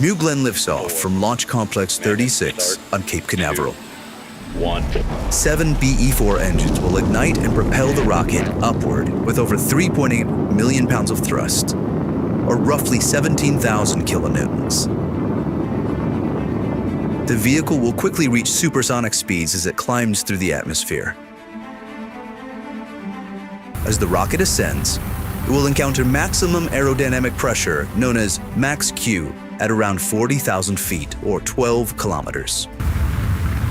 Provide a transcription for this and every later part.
New Glenn lifts off from Launch Complex 36 on Cape Canaveral. 7 BE-4 engines will ignite and propel the rocket upward with over 3.8 million pounds of thrust, or roughly 17,000 kilonewtons. The vehicle will quickly reach supersonic speeds as it climbs through the atmosphere. As the rocket ascends, it will encounter maximum aerodynamic pressure known as max Q at around 40,000 feet or 12 kilometers.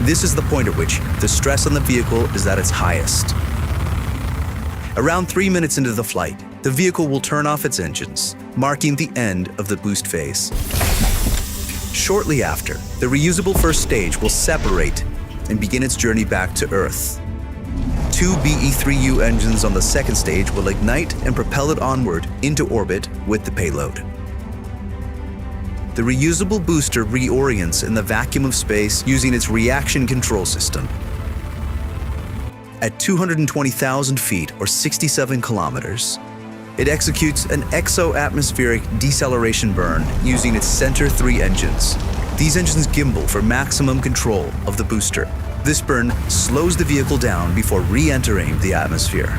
This is the point at which the stress on the vehicle is at its highest. Around 3 minutes into the flight, the vehicle will turn off its engines, marking the end of the boost phase. Shortly after, the reusable first stage will separate and begin its journey back to Earth. 2 BE-3U engines on the second stage will ignite and propel it onward into orbit with the payload. The reusable booster reorients in the vacuum of space using its reaction control system. At 220,000 feet or 67 kilometers, it executes an exo-atmospheric deceleration burn using its center 3 engines. These engines gimbal for maximum control of the booster. This burn slows the vehicle down before re-entering the atmosphere.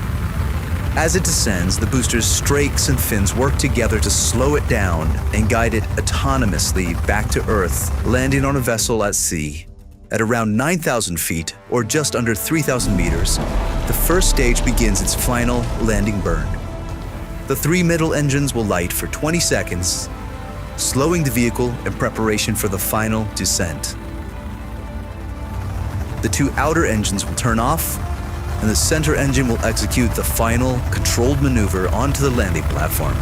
As it descends, the booster's strakes and fins work together to slow it down and guide it autonomously back to Earth, landing on a vessel at sea. At around 9,000 feet, or just under 3,000 meters, the first stage begins its final landing burn. The 3 middle engines will light for 20 seconds, slowing the vehicle in preparation for the final descent. The 2 outer engines will turn off, and the center engine will execute the final controlled maneuver onto the landing platform.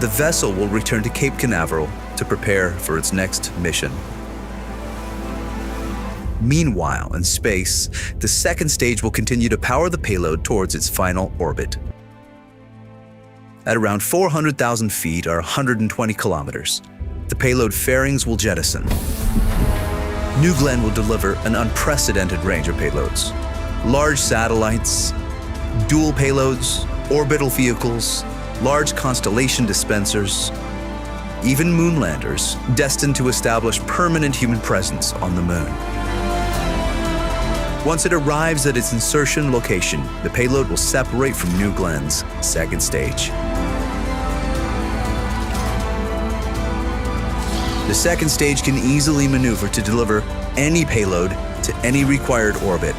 The vessel will return to Cape Canaveral to prepare for its next mission. Meanwhile, in space, the second stage will continue to power the payload towards its final orbit. At around 400,000 feet or 120 kilometers, the payload fairings will jettison. New Glenn will deliver an unprecedented range of payloads. Large satellites, dual payloads, orbital vehicles, large constellation dispensers, even moonlanders destined to establish permanent human presence on the moon. Once it arrives at its insertion location, the payload will separate from New Glenn's second stage. The second stage can easily maneuver to deliver any payload to any required orbit.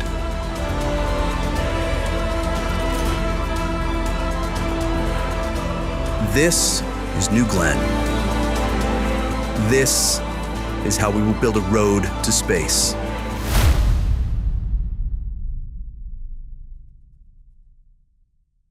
This is New Glenn. This is how we will build a road to space.